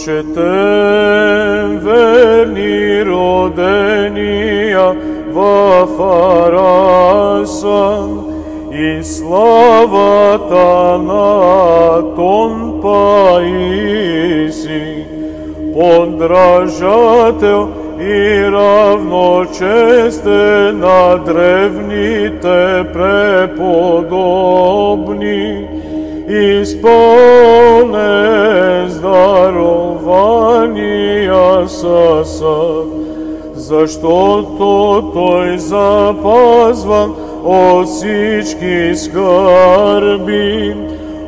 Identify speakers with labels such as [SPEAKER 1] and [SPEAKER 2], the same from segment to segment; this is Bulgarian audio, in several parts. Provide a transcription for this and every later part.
[SPEAKER 1] Прочетем верни родения во Фараса и славата на тон Паиси, подражател и равночестен на древните преподобни, изпълнен с дарования съсъд, защото той запазван от всички скърби,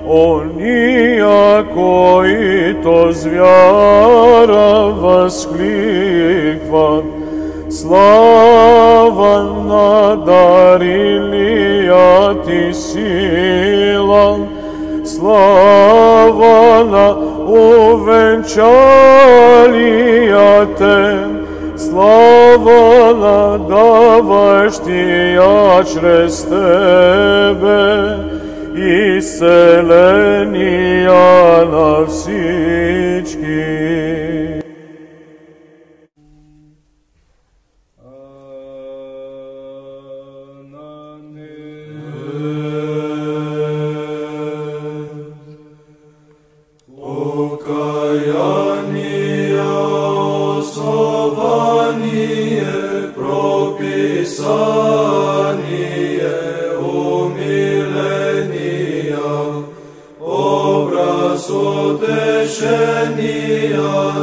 [SPEAKER 1] ония, които с вяра възкликват, слава на дарилия ти сила, слава на увенчалия те, слава на даващия чрез тебе, изцеления на всички.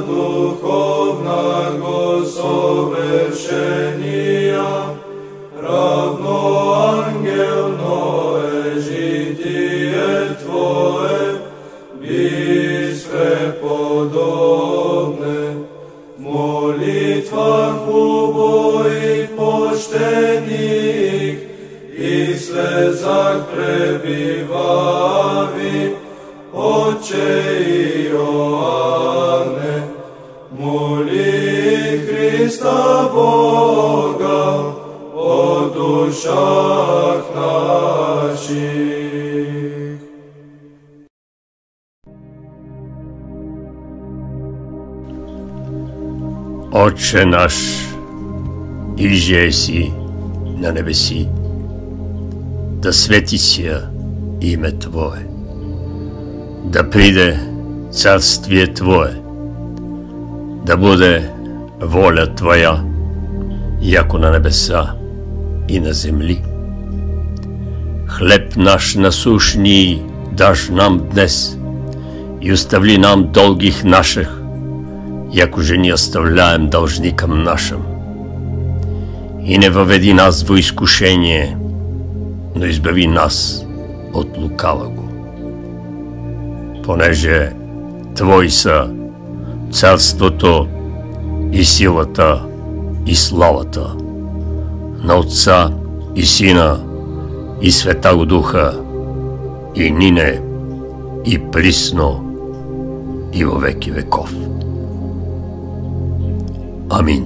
[SPEAKER 2] Духовного совершения, равно ангелное житие Твое, беспреподобне, в молитвах убогих почтених и в слезах пребивави, Отче Иоанне, моли Христа Бога о душах наших.
[SPEAKER 3] Отче наш, иже си на небеси, да свети сия име Твое, да приде царствие Твое, да буде воля Твоя, яко на небеса и на земли. Хлеб наш насущний даш нам днес, и оставли нам долгих наших, яко же ни оставляем должникам нашим. И не въведи нас во изкушение, но избави нас от лукавого. Понеже Твои са царството и силата и славата на Отца и Сина и Светаго Духа, и нине и присно и во веки веков. Амин.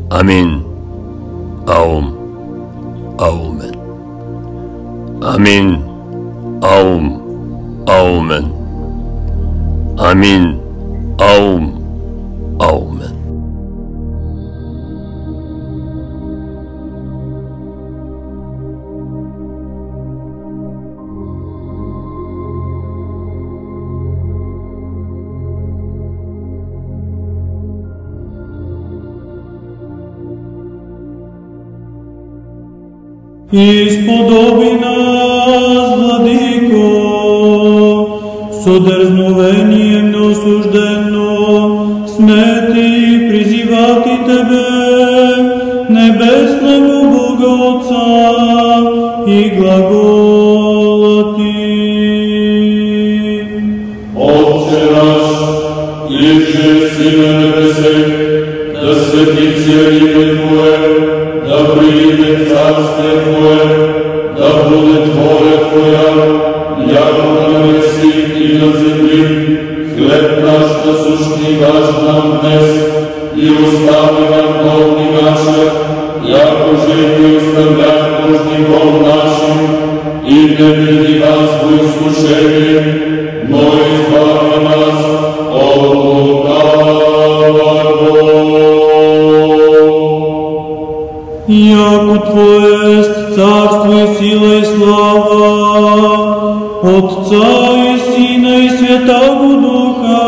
[SPEAKER 3] Амин. Аум. Аумен. Амин. Аум. Аумен. Амин. Аум. Аумен.
[SPEAKER 4] Исподоби нас, Владико, со дързновение неосуждено, смети призивати Тебе, небесного Бога Отца, и глагола Ти.
[SPEAKER 2] Отче наш, иже си на небесе, да светится име Твое, да прииде царствие Твое, да буде воля Твоя, яко на небеси и на земли. Хлеб наш насущный даш нам днес, и остави нам долги наши, яко же и оставляем должником нашим, и не веди нас во изкушение, но избави нас
[SPEAKER 4] яко Твое есть царство и сила и слава, Отца и Сина и Святаго Духа,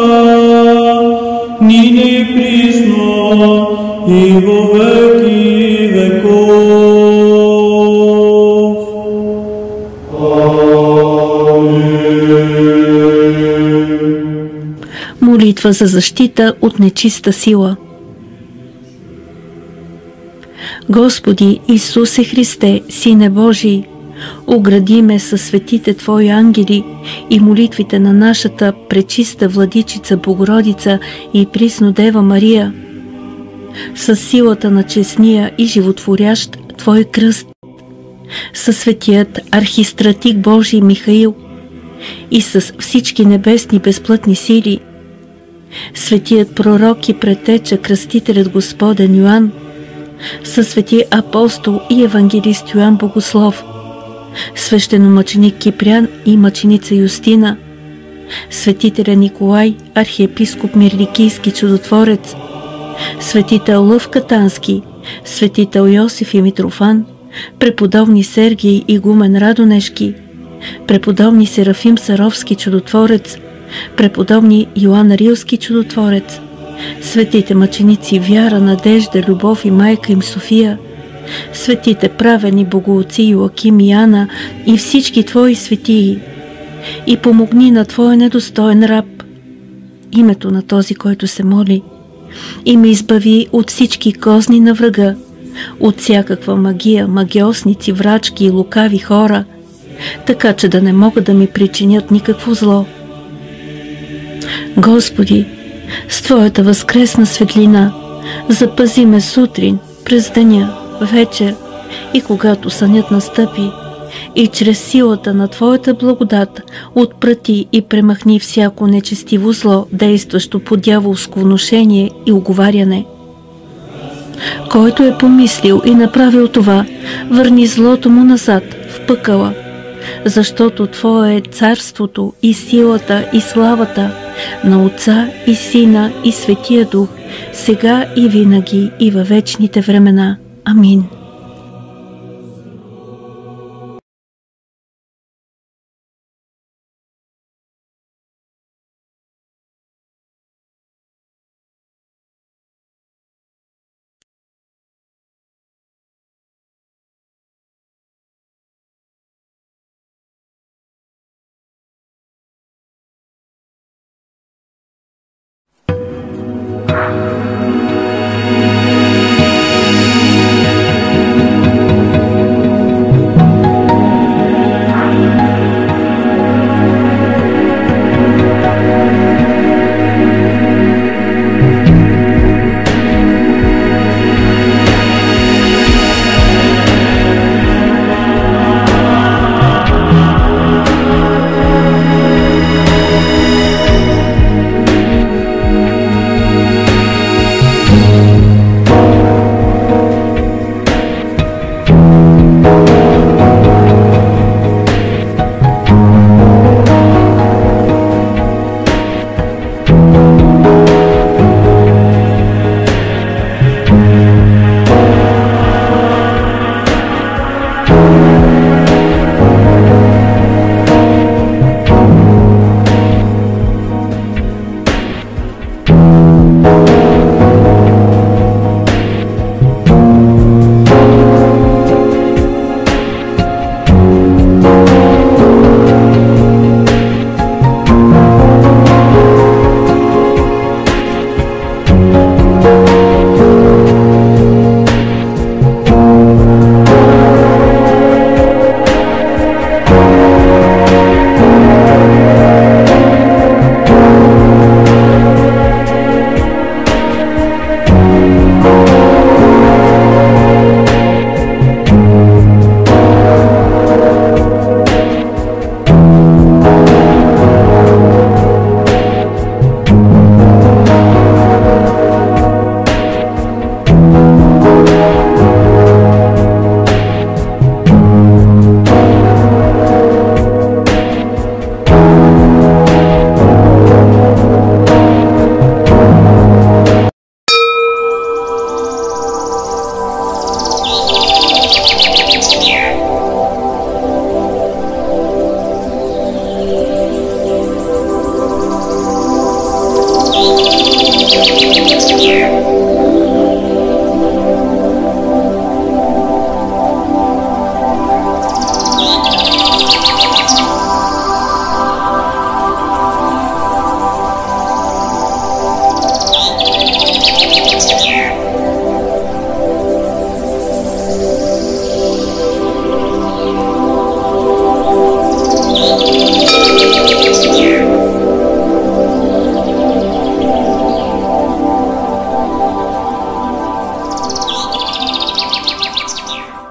[SPEAKER 4] нине и присно, и во веки веков.
[SPEAKER 5] Молитва за защита от нечиста сила. Господи Исусе Христе, Сине Божий, огради ме със светите Твои ангели и молитвите на нашата пречиста Владичица Богородица и присно Дева Мария, със силата на честния и животворящ Твой кръст, със светият архистратик Божий Михаил и с всички небесни безплътни сили, светият пророк и претеча кръстителят Господен Йоан, със свети апостол и евангелист Йоан Богослов, свещеномъченик Кипрян и мъченица Юстина, светителя Николай, архиепископ Мирликийски чудотворец, светител Лъв Катански, светител Йосиф и Митрофан, преподобни Сергий игумен Радонежки, преподобни Серафим Саровски чудотворец, преподобни Йоан Рилски чудотворец, светите мъченици Вяра, Надежда, Любов и майка им София, светите правени богоотци Йоаким и Ана и всички Твои светии, и помогни на Твоя недостоен раб, името на този, който се моли, и ме избави от всички козни на врага, от всякаква магия, магиосници, врачки и лукави хора, така че да не могат да ми причинят никакво зло. Господи, с Твоята възкресна светлина запази ме сутрин, през деня, вечер и когато сънят настъпи, и чрез силата на Твоята благодат отпрати и премахни всяко нечестиво зло, действащо по дяволско внушение и уговаряне. Който е помислил и направил това, върни злото му назад в пъкъла, защото Твое е царството и силата и славата на Отца и Сина и Светия Дух, сега и винаги и във вечните времена. Амин.